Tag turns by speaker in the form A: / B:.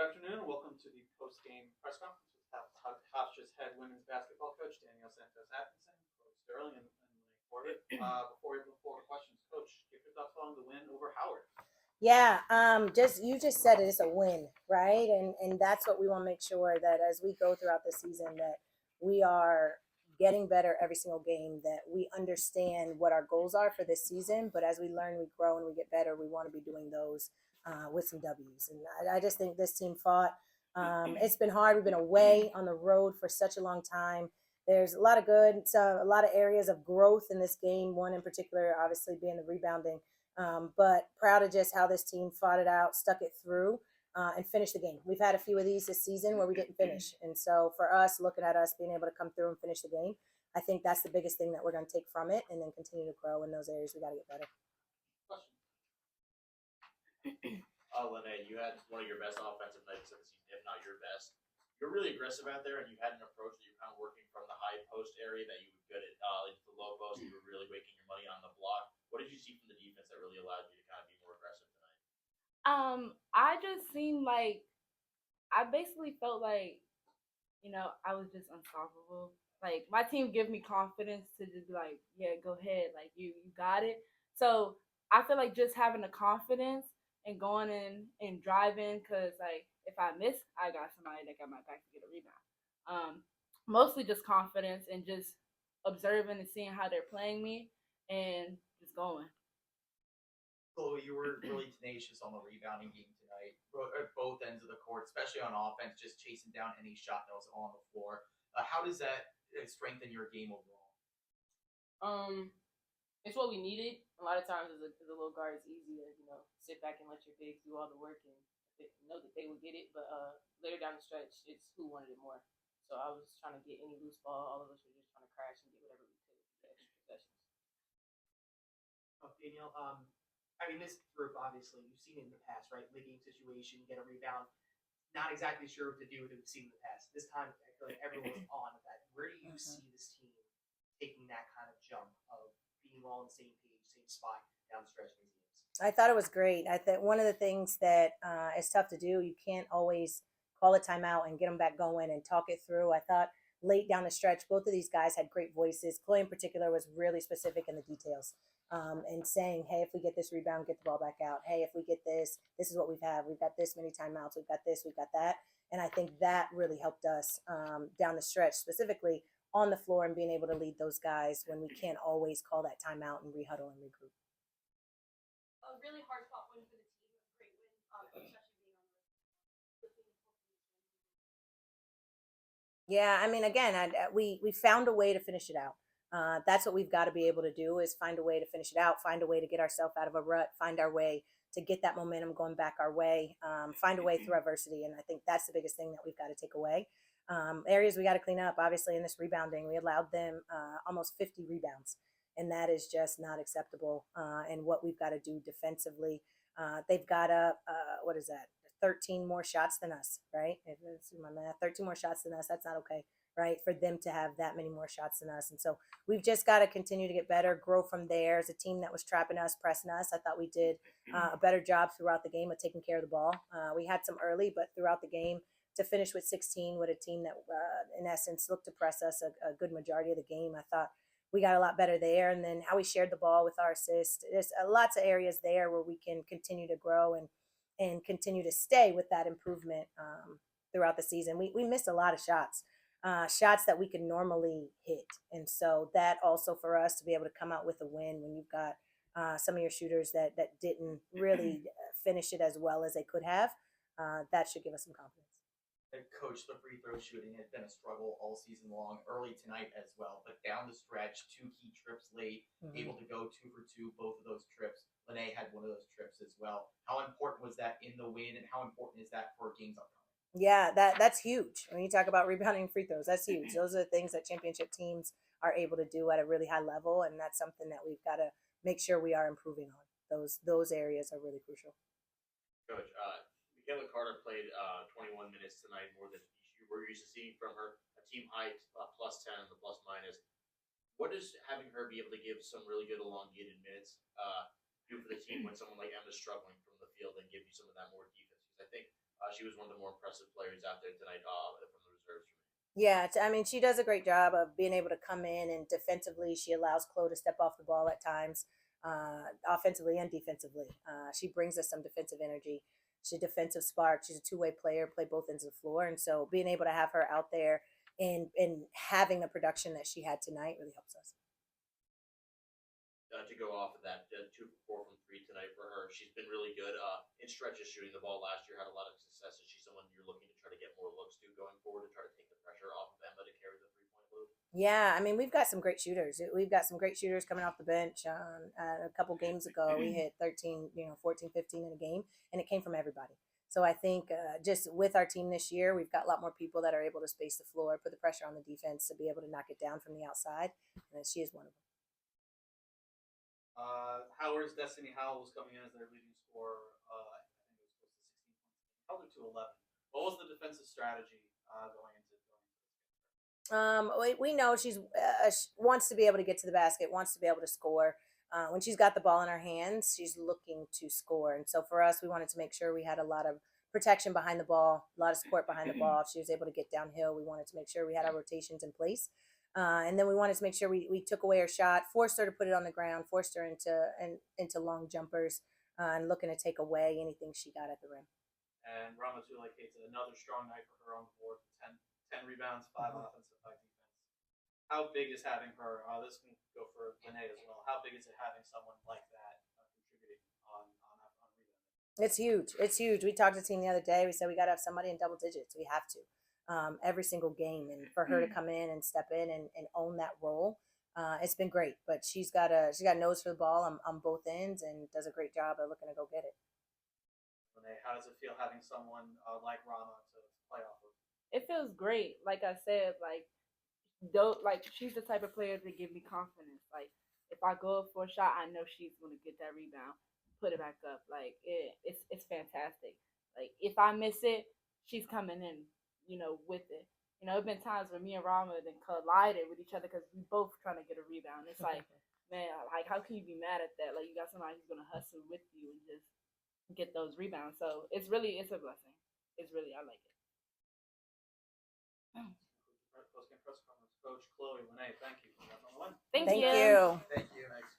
A: afternoon. Welcome to the post-game press conference with Hofstra's head women's basketball coach, Danielle Santos-Atkinson, Coach Sterling, and Renee Corbett. Before we move forward to questions, Coach, give your thoughts on the win over Howard.
B: Yeah, just you just said it, it's a win, right? And that's what we want to make sure that as we go throughout the season that we are getting better every single game, that we understand what our goals are for this season. But as we learn, we grow and we get better, we want to be doing those with some W's. And I just think this team fought. It's been hard. We've been away on the road for such a long time. There's a lot of good, so a lot of areas of growth in this game. One in particular, obviously, being the rebounding. But proud of just how this team fought it out, stuck it through, and finished the game. We've had a few of these this season where we didn't finish. And so for us, looking at us being able to come through and finish the game, I think that's the biggest thing that we're going to take from it and then continue to grow in those areas. We got to get better.
C: Lene, you had one of your best offensive nights of the season, if not your best. You're really aggressive out there, and you had an approach that you're kind of working from the high post area that you were good at into the low post. You were really making your money on the block. What did you see from the defense that really allowed you to kind of be more aggressive tonight?
D: I just seemed like I basically felt like, I was just unstoppable. Like my team give me confidence to just be like, yeah, go ahead, like you got it. So I feel like just having the confidence and going in and driving, because like if I miss, I got somebody that got my back to get a rebound. Mostly just confidence and just observing and seeing how they're playing me and just going.
E: Chloe, you were really tenacious on the rebounding game tonight, at both ends of the court, especially on offense, just chasing down any shot that was on the floor. How does that strengthen your game overall?
F: It's what we needed. A lot of times, as a little guard, it's easy to sit back and let your bigs do all the work and know that they would get it. But later down the stretch, it's who wanted it more. So I was trying to get any loose ball. All of us were just trying to crash and get whatever we could to get extra possessions.
G: Daniel, this group, obviously, you've seen it in the past, right? Leaking situation, get a rebound. Not exactly sure what to do with it. We've seen in the past. This time, I feel like everyone's on with that. Where do you see this team taking that kind of jump of being all on the same page, same spot down the stretch of these games?
B: I thought it was great. I think one of the things that is tough to do, you can't always call a timeout and get them back going and talk it through. I thought late down the stretch, both of these guys had great voices. Chloe in particular was really specific in the details and saying, hey, if we get this rebound, get the ball back out. Hey, if we get this is what we've had. We've got this many timeouts. We've got this, we've got that. And I think that really helped us down the stretch, specifically on the floor and being able to lead those guys when we can't always call that timeout and rehuddle and regroup.
H: A really hard fought win for the team, a great win, especially being on the
B: Yeah, again, we found a way to finish it out. That's what we've got to be able to do is find a way to finish it out, find a way to get ourselves out of a rut, find our way to get that momentum going back our way, find a way through adversity. And I think that's the biggest thing that we've got to take away. Areas we got to clean up, obviously, in this rebounding. We allowed them almost 50 rebounds, and that is just not acceptable. And what we've got to do defensively, they've got up, 13 more shots than us, right? Let's do my math. 13 more shots than us. That's not okay, right? For them to have that many more shots than us. And so we've just got to continue to get better, grow from there. As a team that was trapping us, pressing us, I thought we did a better job throughout the game of taking care of the ball. We had some early, but throughout the game, to finish with 16 with a team that, in essence, looked to press us a good majority of the game, I thought we got a lot better there. And then how we shared the ball with our assists. There's lots of areas there where we can continue to grow and continue to stay with that improvement throughout the season. We missed a lot of shots, shots that we could normally hit. And so that also for us to be able to come out with a win when you've got some of your shooters that didn't really finish it as well as they could have, that should give us some confidence.
E: Coach, the free throw shooting has been a struggle all season long, early tonight as well. But down the stretch, 2 key trips late, able to go 2 for 2, both of those trips. Lene had one of those trips as well. How important was that in the win, and how important is that for games upcoming?
B: Yeah, that's huge. When you talk about rebounding free throws, that's huge. Those are the things that championship teams are able to do at a really high level, and that's something that we've got to make sure we are improving on. Those areas are really crucial.
C: Coach, Michaela Carter played 21 minutes tonight, more than we're used to seeing from her. A team high plus 10 and the plus minus. What does having her be able to give some really good elongated minutes do for the team when someone like Emma's struggling from the field and give you some of that more defense? Because I think She was one of the more impressive players out there tonight from the reserves for me.
B: Yeah, I mean, she does a great job of being able to come in and defensively, she allows Chloe to step off the ball at times, offensively and defensively. She brings us some defensive energy. She's a defensive spark. She's a two-way player, play both ends of the floor, and so being able to have her out there and having the production that she had tonight really helps us.
C: To go off of that, 2 for 4 from 3 tonight for her. She's been really good in stretches shooting the ball last year, had a lot of success. Is she someone you're looking to try to get more looks to going forward to try to take the pressure off of Emma to carry the 3-point load?
B: Yeah, I mean, we've got some great shooters. We've got some great shooters coming off the bench. A couple games ago, we hit 13, 14, 15 in a game, and it came from everybody. So I think just with our team this year, we've got a lot more people that are able to space the floor, put the pressure on the defense to be able to knock it down from the outside, and she is one of them.
A: Howard's Destiny Howell was coming in as their leading scorer. I think it was close to 16 points. Held it to 11. What was the defensive strategy going into this game?
B: We know she wants to be able to get to the basket, wants to be able to score. When she's got the ball in her hands, she's looking to score. And so for us, we wanted to make sure we had a lot of protection behind the ball, a lot of support behind the ball. If she was able to get downhill, we wanted to make sure we had our rotations in place. And then we wanted to make sure we took away her shot, forced her to put it on the ground, forced her into long jumpers, and looking to take away anything she got at the rim.
A: And Ramatullah Kate's another strong night for her on the board. 10 rebounds, 5 offensive, 5 defense. How big is having her? This can go for Lene as well. How big is it having someone like that contributing on rebounding?
B: It's huge. It's huge. We talked to the team the other day. We said we got to have somebody in double digits. We have to. Every single game, and for her to come in and step in and own that role, it's been great. But she's got nose for the ball on both ends and does a great job of looking to go get it.
A: Renee, how does it feel having someone like Rama to play off of?
D: It feels great. Like I said, like she's the type of player to give me confidence. Like if I go up for a shot, I know she's gonna get that rebound, put it back up. Like it's fantastic. Like if I miss it, she's coming in, with it. There've been times where me and Rama then collided with each other because we both trying to get a rebound. It's like, man, like how can you be mad at that? Like you got somebody who's gonna hustle with you and just get those rebounds. So it's a blessing. I like it.
A: Postgame press conference. Coach Chloe, Renee, thank you for that on the line.
D: Thank
B: Thank
D: you.
B: you.
E: Thank you. Nice.